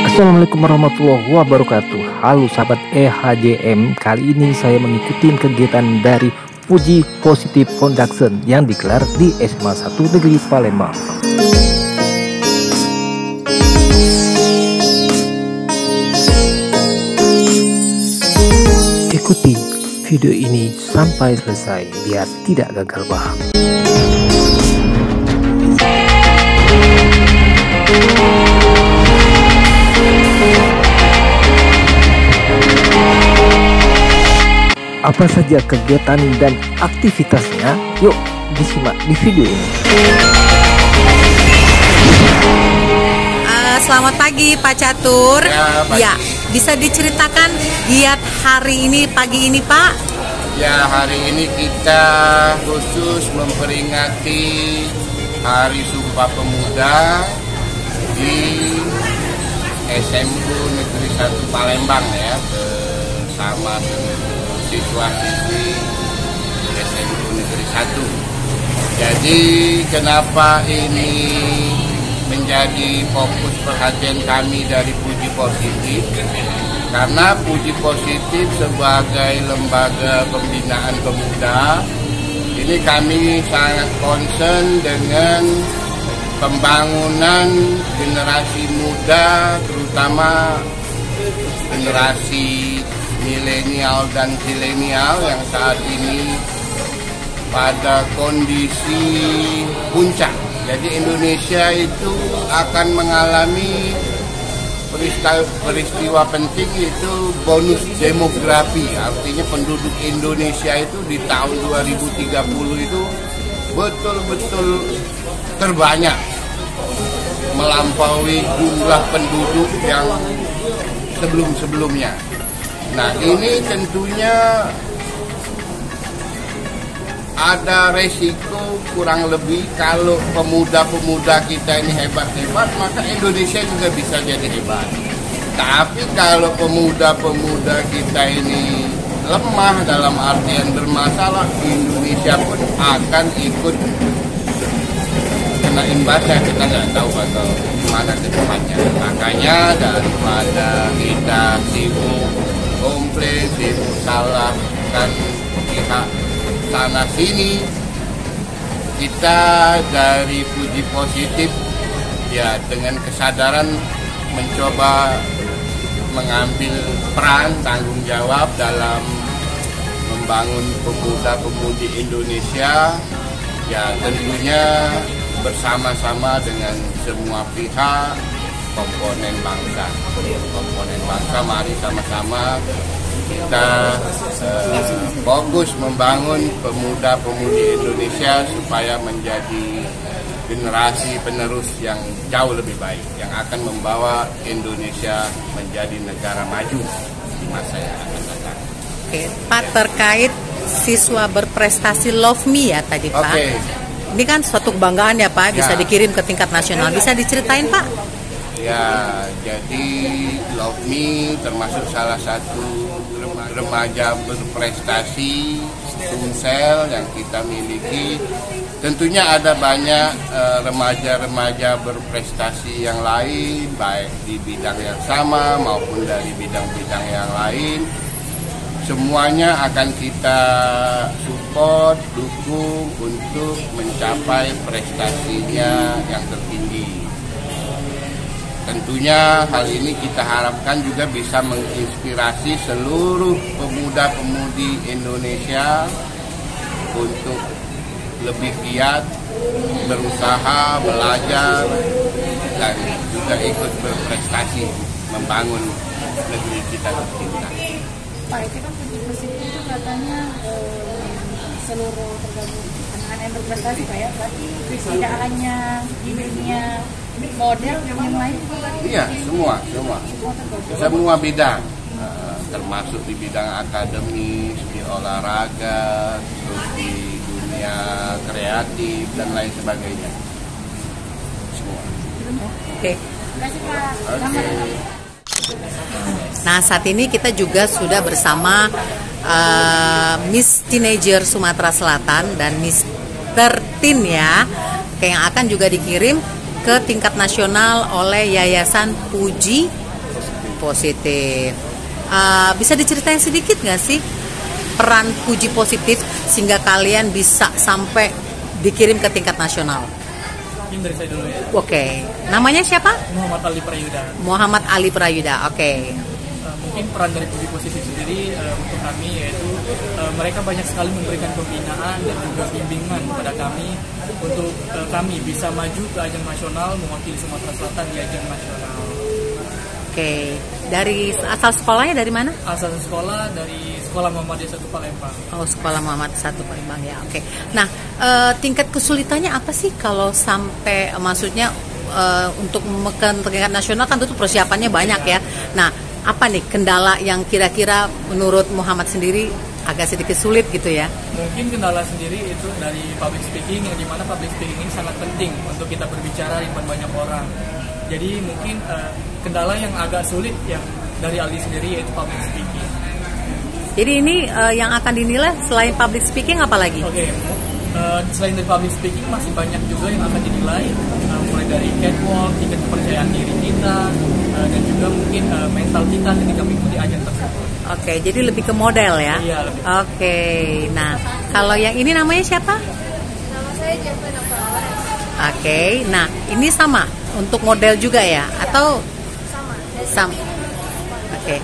Assalamualaikum warahmatullahi wabarakatuh. Halo sahabat EHJM. Kali ini saya mengikuti kegiatan dari Puji Positive Production yang digelar di SMA 1 Negeri Palembang. Ikuti video ini sampai selesai biar tidak gagal paham. Apa saja kegiatan dan aktivitasnya? Yuk disimak di video ini. Selamat pagi Pak Catur. Ya, bisa diceritakan giat hari ini pagi ini Pak? Ya, hari ini kita khusus memperingati Hari Sumpah Pemuda di SMU Negeri 1 Palembang ya, bersama siswa-siswi SMU Negeri 1. Jadi kenapa ini menjadi fokus perhatian kami dari Puji Positif? Karena Puji Positif sebagai lembaga pembinaan pemuda, ini kami sangat concern dengan pembangunan generasi muda, terutama generasi milenial dan zilenial yang saat ini pada kondisi puncak. Jadi Indonesia itu akan mengalami peristiwa penting, itu bonus demografi. Artinya penduduk Indonesia itu di tahun 2030 itu betul-betul terbanyak, melampaui jumlah penduduk yang sebelum-sebelumnya. Nah, ini tentunya ada resiko kurang lebih kalau pemuda-pemuda kita ini hebat-hebat, maka Indonesia juga bisa jadi hebat. Tapi kalau pemuda-pemuda kita ini lemah dalam artian bermasalah, Indonesia pun akan ikut kena imbasnya. Kita nggak tahu atau gimana ke depannya. Makanya daripada kita sibuk komplain, sibuk salahkan pihak sana sini, kita dari Puji Positif ya dengan kesadaran mencoba mengambil peran tanggung jawab dalam membangun pemuda-pemudi Indonesia, ya tentunya bersama-sama dengan semua pihak, komponen bangsa, mari sama-sama kita fokus membangun pemuda-pemudi Indonesia supaya menjadi generasi penerus yang jauh lebih baik, yang akan membawa Indonesia menjadi negara maju di masa yang akan datang. Oke, Pak, terkait siswa berprestasi Love Me ya tadi Pak. Oke. Ini kan suatu kebanggaan ya Pak, bisa dikirim ke tingkat nasional. Bisa diceritain Pak? Ya, jadi Love Me termasuk salah satu remaja berprestasi Sumsel yang kita miliki. Tentunya ada banyak remaja-remaja berprestasi yang lain, baik di bidang yang sama maupun dari bidang-bidang yang lain. Semuanya akan kita support, dukung untuk mencapai prestasinya yang tertinggi. Tentunya hal ini kita harapkan juga bisa menginspirasi seluruh pemuda-pemudi Indonesia untuk lebih giat, berusaha, belajar, dan juga ikut berprestasi membangun negeri kita tercinta. Pak, itu kan Puji Positif itu katanya seluruh tergabung anak-anak yang berprestasi Pak ya, berarti tidak hanya di dunia model yang lain? Iya, semua bidang, termasuk di bidang akademis, di olahraga, terus di dunia kreatif dan lain sebagainya. Semua. Oke. Terima kasih Pak. Oke. Nah, saat ini kita juga sudah bersama Miss Teenager Sumatera Selatan dan Miss 13 ya, yang akan juga dikirim ke tingkat nasional oleh Yayasan Puji Positif. Bisa diceritain sedikit nggak sih peran Puji Positif sehingga kalian bisa sampai dikirim ke tingkat nasional? Mungkin dari saya dulu ya. Oke, namanya siapa? Muhammad Ali Prayuda. Muhammad Ali Prayuda. Oke. Mungkin peran dari Puji Positif sendiri untuk kami yaitu mereka banyak sekali memberikan pembinaan dan juga bimbingan kepada kami untuk kami bisa maju ke ajang nasional mewakili Sumatera Selatan di ajang nasional. Oke, dari asal sekolahnya dari mana? Asal sekolah dari Sekolah Muhammadiyah 1 Palembang. Oh, Sekolah Muhammad 1 Palembang ya. Oke. Nah, tingkat kesulitannya apa sih kalau sampai maksudnya untuk ke tingkat nasional kan itu persiapannya banyak ya. Nah, apa nih kendala yang kira-kira menurut Muhammad sendiri agak sedikit sulit gitu ya? Mungkin kendala sendiri itu dari public speaking, yang dimana public speaking ini sangat penting untuk kita berbicara di depan banyak orang. Jadi mungkin kendala yang agak sulit yang dari Aldi sendiri yaitu public speaking. Jadi ini yang akan dinilai selain public speaking apa lagi? Oke, selain dari public speaking masih banyak juga yang akan dinilai, mulai dari catwalk, tingkat kepercayaan diri kita, dan juga mungkin mental kita ketika mengikuti ajang tersebut. Oke, jadi lebih ke model ya? Iya, lebih. Oke, nah kalau yang ini namanya siapa? Nama saya Jeffrey Navarez. Oke, nah ini sama untuk model juga ya? Atau sama? Oke,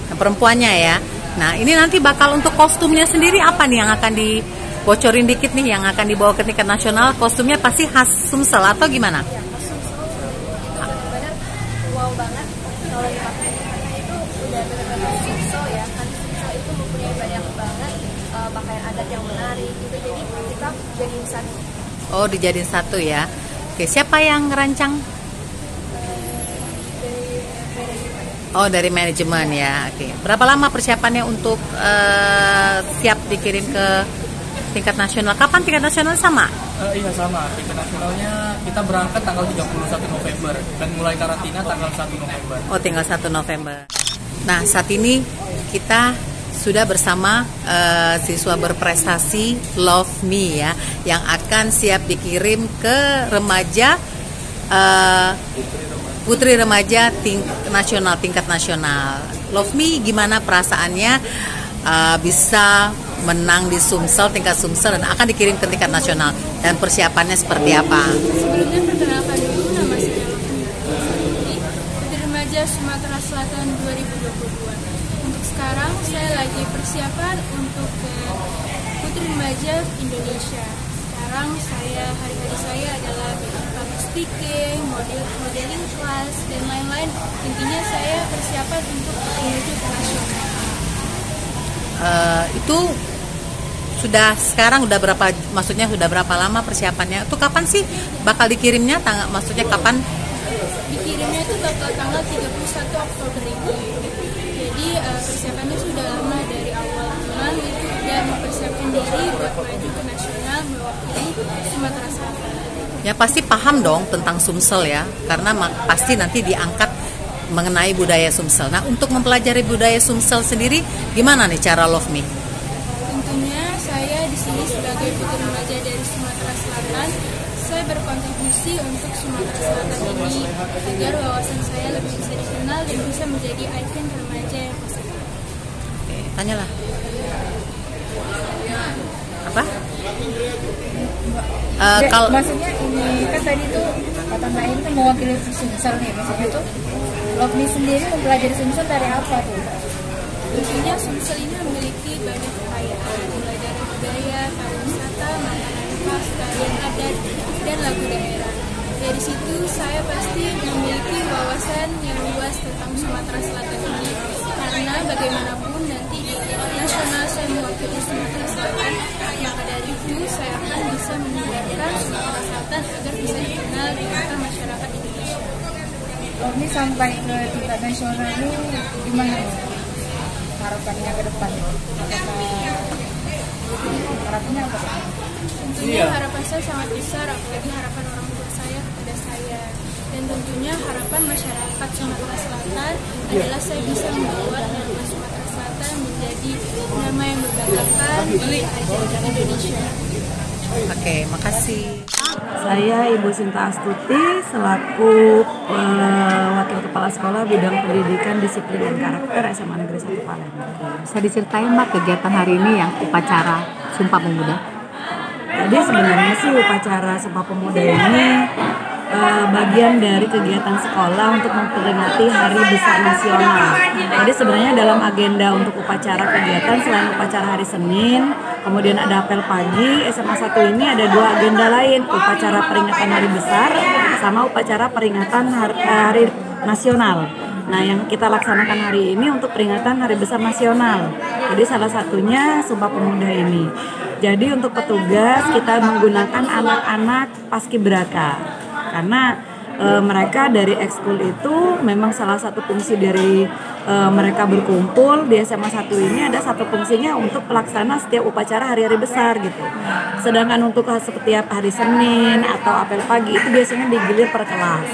nah, perempuannya ya. Nah ini nanti bakal untuk kostumnya sendiri apa nih yang akan dibocorin dikit nih yang akan dibawa ke tingkat nasional? Kostumnya pasti khas Sumsel atau gimana? Ya, benar-benar wow banget kalau dipakai karena itu udah benar-benar Sumsel ya. Kan Sumsel itu mempunyai banyak banget pakaian adat yang menarik gitu. Jadi kita jadiin satu. Oh, dijadiin satu ya. Oke, siapa yang ngerancang? Oh, dari manajemen ya. Oke. Berapa lama persiapannya untuk siap dikirim ke tingkat nasional? Kapan tingkat nasional sama? Iya sama. Tingkat nasionalnya kita berangkat tanggal 31 November dan mulai karantina tanggal 1 November. Oh, tinggal 1 November. Nah, saat ini kita sudah bersama siswa berprestasi Love Me ya, yang akan siap dikirim ke remaja Putri Remaja tingkat nasional. Love Me gimana perasaannya bisa menang di Sumsel, tingkat Sumsel, dan akan dikirim ke tingkat nasional, dan persiapannya seperti apa? Sebelumnya perkenalkan dulu, nama saya Love Putri Remaja Sumatera Selatan 2022. Untuk sekarang saya lagi persiapan untuk ke Putri Remaja Indonesia. Sekarang hari-hari saya adalah public speaking, modeling kelas, dan lain-lain. Intinya saya persiapan untuk menuju ke nasional. Itu sudah sekarang udah berapa? Maksudnya sudah berapa lama persiapannya? Itu kapan sih bakal dikirimnya? Maksudnya kapan? Dikirimnya itu bakal tanggal 31 Oktober ini. Jadi persiapannya sudah lama dari awal bulan dan mempersiapkan diri buat maju ke nasional mewakili Sumatera Selatan. Ya pasti paham dong tentang Sumsel ya, karena pasti nanti diangkat mengenai budaya Sumsel. Nah, untuk mempelajari budaya Sumsel sendiri, gimana nih cara Love Me? Tentunya saya di sini sebagai putri remaja dari Sumatera Selatan, saya berkontribusi untuk Sumatera Selatan ini agar wawasan saya lebih bisa dikenal dan bisa menjadi ikon remaja yang positif. Oke, tanyalah. Apa? Kalau maksudnya ini kan tadi tuh kata Mbak ini kan mewakili Sumsel nih, maksudnya tuh Love Me sendiri mempelajari Sumsel dari apa tuh? Tentunya Sumsel ini memiliki banyak kekayaan, mulai dari budaya, pariwisata, makanan khas, tarian adat, dan lagu daerah. Dari situ saya pasti memiliki wawasan yang luas tentang Sumatera Selatan ini, karena bagaimanapun nanti di nasional saya mewakili Sumatera Selatan, maka dari itu saya akan bisa menyebarkan Sumatera Selatan agar bisa dikenal di mata masyarakat Indonesia. Love Me sampai ke tingkat nasional ini gimana harapannya ke depan? Harapannya apa? Tentunya harapan saya sangat besar, apalagi harapan orang tua saya kepada saya. Dan tentunya harapan masyarakat Sumatera Selatan adalah saya bisa membawa nama Sumatera Selatan menjadi nama yang berbanggakan di ajang Indonesia. Oke, makasih. Saya Ibu Sinta Astuti selaku Wakil Kepala Sekolah Bidang Pendidikan Disiplin dan Karakter SMA Negeri 1 Palembang. Bisa diceritain Mbak kegiatan hari ini yang upacara Sumpah Pemuda? Jadi sebenarnya sih upacara Sumpah Pemuda ini bagian dari kegiatan sekolah untuk memperingati Hari Besar Nasional. Jadi sebenarnya dalam agenda untuk upacara kegiatan selain upacara hari Senin, kemudian ada apel pagi, SMA 1 ini ada 2 agenda lain, upacara peringatan Hari Besar sama upacara peringatan Hari Nasional. Nah, yang kita laksanakan hari ini untuk peringatan Hari Besar Nasional. Jadi salah satunya Sumpah Pemuda ini. Jadi untuk petugas kita menggunakan anak-anak paskibraka. Karena mereka dari ekskul itu memang salah satu fungsi dari mereka berkumpul di SMA 1 ini ada satu fungsinya untuk pelaksana setiap upacara hari-hari besar gitu. Sedangkan untuk setiap hari Senin atau apel pagi itu biasanya digilir per kelas.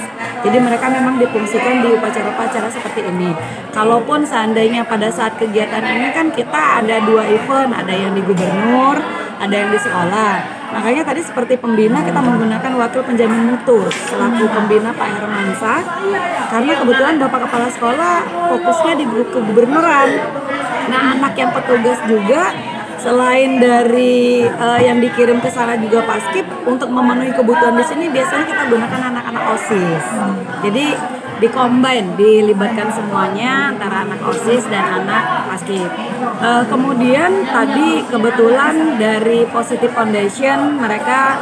Jadi mereka memang difungsikan di upacara-upacara seperti ini. Kalaupun seandainya pada saat kegiatan ini kan kita ada 2 event, ada yang di gubernur, ada yang di sekolah. Makanya tadi seperti pembina kita menggunakan wakil penjamin mutu selaku pembina Pak Hermansyah, karena kebetulan Bapak Kepala Sekolah fokusnya di kegubernuran. Nah, anak yang petugas juga selain dari yang dikirim ke sana juga paskib, untuk memenuhi kebutuhan di sini biasanya kita gunakan anak-anak OSIS. Jadi dikombin, dilibatkan semuanya antara anak OSIS dan anak paskib. Kemudian tadi kebetulan dari Positive Foundation mereka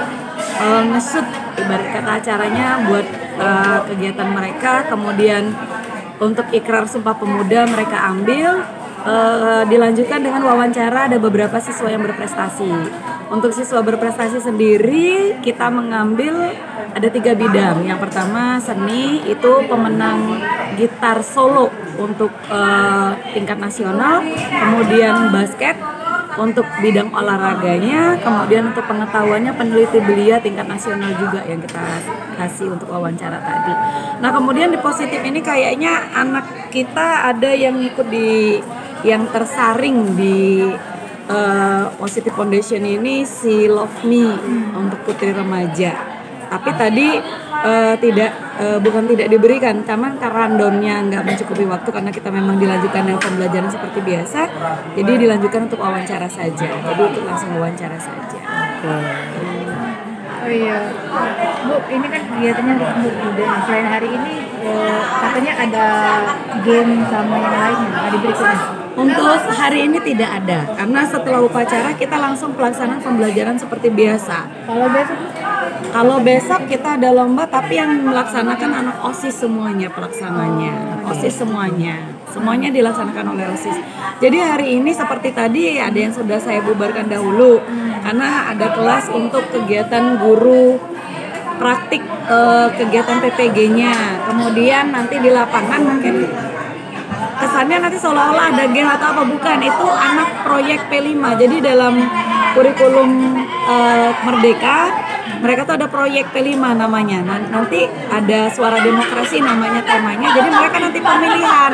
nge-shoot ibarat kata acaranya buat kegiatan mereka. Kemudian untuk ikrar Sumpah Pemuda mereka ambil, dilanjutkan dengan wawancara ada beberapa siswa yang berprestasi. Untuk siswa berprestasi sendiri kita mengambil ada 3 bidang. Yang pertama seni, itu pemenang gitar solo untuk tingkat nasional. Kemudian basket untuk bidang olahraganya. Kemudian untuk pengetahuannya peneliti belia tingkat nasional juga yang kita kasih untuk wawancara tadi. Nah kemudian di Positif ini kayaknya anak kita ada yang ikut di yang tersaring di Positive Foundation ini si Love Me untuk putri remaja. Tapi tadi bukan tidak diberikan, karena rundownnya nggak mencukupi waktu karena kita memang dilanjutkan dengan pembelajaran seperti biasa. Jadi dilanjutkan untuk wawancara saja. Jadi itu langsung wawancara saja. Oh iya, Bu, ini kan kegiatannya untuk muda. Selain hari ini, katanya ada game sama yang lainnya, ada berikutnya. Untuk hari ini tidak ada, karena setelah upacara kita langsung pelaksanaan pembelajaran seperti biasa. Kalau besok kita ada lomba, tapi yang melaksanakan anak OSIS semuanya pelaksananya, OSIS semuanya dilaksanakan oleh OSIS. Jadi hari ini seperti tadi ada yang sudah saya bubarkan dahulu, karena ada kelas untuk kegiatan guru praktik kegiatan PPG-nya. Kemudian nanti di lapangan mungkin kesannya nanti seolah-olah ada game atau apa, bukan, itu anak proyek P5. Jadi dalam kurikulum Merdeka mereka tuh ada proyek P5 namanya. Nanti ada suara demokrasi namanya temanya. Jadi mereka nanti pemilihan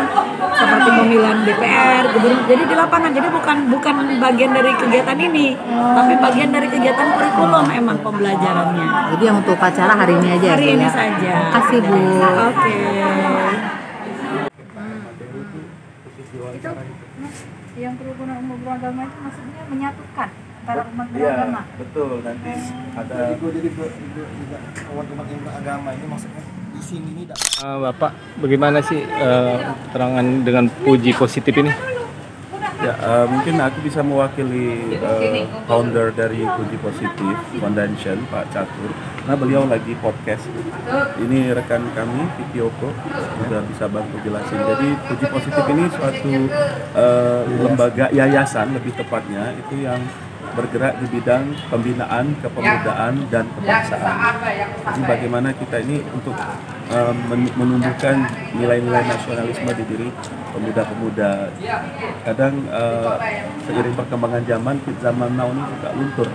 seperti pemilihan DPR, gubernur. Jadi di lapangan. Jadi bukan bagian dari kegiatan ini, tapi bagian dari kegiatan kurikulum emang pembelajarannya. Jadi yang untuk upacara hari ini aja. Hari ini saja. Kasih Bu. Oke. Itu yang kerukunan umat beragama itu maksudnya menyatukan antara umat beragama. Iya, betul. Nanti ada jadi umat beragama ini maksudnya di sini nih. Bapak, bagaimana sih keterangan dengan Puji Positif ini? Ya, mungkin aku bisa mewakili founder dari Puji Positif Foundation, Pak Catur. Karena beliau lagi podcast. Ini rekan kami, Vikioko, sudah bisa bantu jelasin. Jadi Puji Positif ini suatu lembaga yayasan, lebih tepatnya itu yang bergerak di bidang pembinaan, kepemudaan, dan kebangsaan. Jadi bagaimana kita ini untuk menumbuhkan nilai-nilai nasionalisme di diri pemuda-pemuda. Kadang seiring perkembangan zaman now ini juga luntur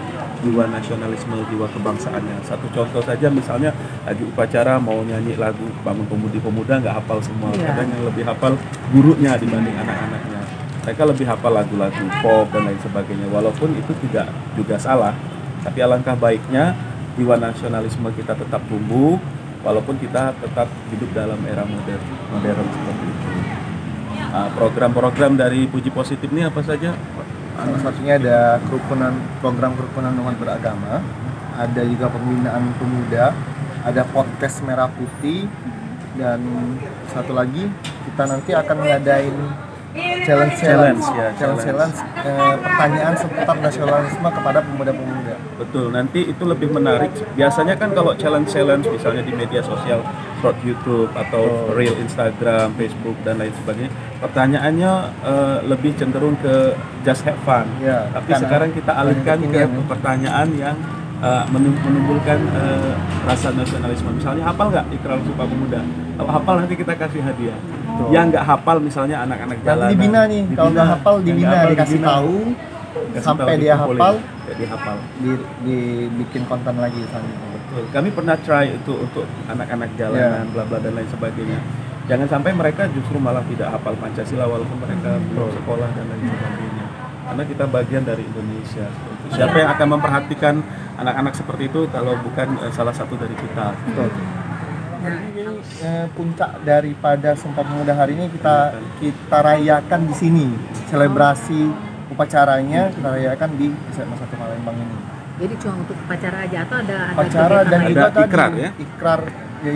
jiwa nasionalisme, jiwa kebangsaannya. Satu contoh saja, misalnya lagi upacara mau nyanyi lagu Bangun Pemudi-Pemuda nggak hafal semua. Kadang yang lebih hafal gurunya dibanding anak-anaknya. Mereka lebih hafal lagu-lagu pop dan lain sebagainya. Walaupun itu tidak juga salah, Tapi alangkah baiknya jiwa nasionalisme kita tetap tumbuh, walaupun kita tetap hidup dalam era modern seperti itu. Program-program dari Puji Positif ini apa saja? Salah satunya ada program kerukunan umat beragama, ada juga pembinaan pemuda, ada podcast Merah Putih, dan satu lagi kita nanti akan ngadain challenge pertanyaan seputar nasionalisme kepada pemuda-pemuda. Betul, nanti itu lebih menarik. Biasanya kan kalau challenge misalnya di media sosial, short YouTube atau reel Instagram, Facebook dan lain sebagainya, pertanyaannya lebih cenderung ke just have fun. Ya, tapi sekarang kita alihkan ke pertanyaan yang menimbulkan rasa nasionalisme. Misalnya hafal nggak Ikrar Sumpah Pemuda? Kalau hafal nanti kita kasih hadiah. Yang nggak hafal misalnya anak-anak jalanan. Dibina nih, kalau nggak hafal dibina, dikasih tahu sampai dia hafal, dibikin konten lagi. Betul. Kami pernah try itu untuk anak-anak jalanan, bla bla dan lain sebagainya. Jangan sampai mereka justru malah tidak hafal Pancasila walaupun mereka belum sekolah dan lain sebagainya. Karena kita bagian dari Indonesia. Siapa yang akan memperhatikan anak-anak seperti itu kalau bukan salah satu dari kita? Jadi puncak daripada Sumpah Pemuda hari ini kita rayakan di sini. Selebrasi upacaranya kita rayakan di SMA 1 Palembang ini. Jadi cuma untuk upacara aja atau ada upacara dan juga ada ikrar, tadi ya?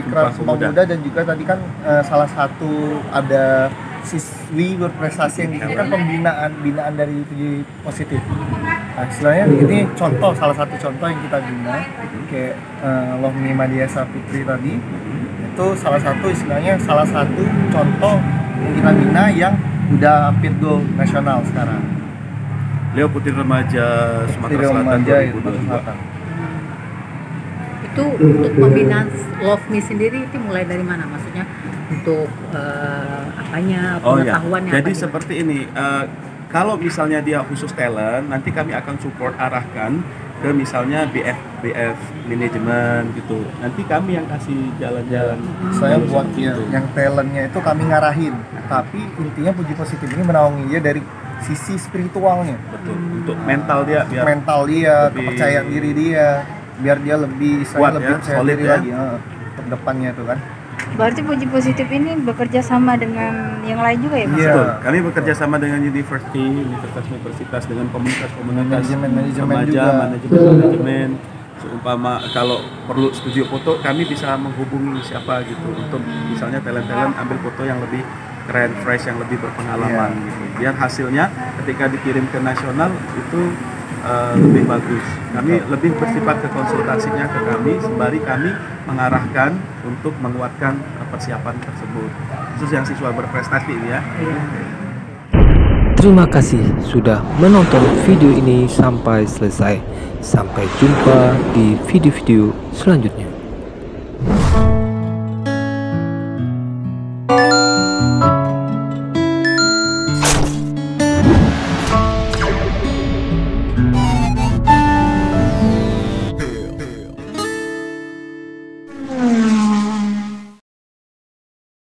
ikrar Sumpah Pemuda, dan juga tadi kan salah satu ada siswi berprestasi yang itu kan binaan dari Puji Positif. Nah, istilahnya ini salah satu contoh yang kita bina kayak Lohmi Madiasa Putri tadi, itu salah satu contoh yang kita bina yang udah hampir go nasional sekarang. Beliau Putri Remaja Sumatera Selatan 2022. Itu untuk pembinaan Love Me sendiri itu mulai dari mana? Maksudnya untuk pengetahuan yang jadi seperti ini, kalau misalnya dia khusus talent, nanti kami akan support arahkan ke misalnya BF manajemen gitu. Nanti kami yang kasih jalan-jalan. Saya buat yang talentnya itu kami ngarahin, tapi intinya Puji Positif ini menaungi dia dari sisi spiritualnya. Betul. Untuk mental dia, kepercayaan diri dia, biar dia lebih percaya diri lagi untuk depannya itu kan. Berarti Puji Positif ini bekerja sama dengan yang lain juga ya Mas? Iya, kami bekerja sama dengan universitas dengan komunitas manajemen. Seumpama kalau perlu studio foto, kami bisa menghubungi siapa gitu untuk misalnya talent ambil foto yang lebih keren, fresh, yang lebih berpengalaman gitu. Biar hasilnya ketika dikirim ke nasional itu lebih bagus. Kami lebih bersifat ke konsultasinya ke kami, sembari kami mengarahkan untuk menguatkan persiapan tersebut. Khusus yang siswa berprestasi ini ya. Terima kasih sudah menonton video ini sampai selesai. Sampai jumpa di video-video selanjutnya.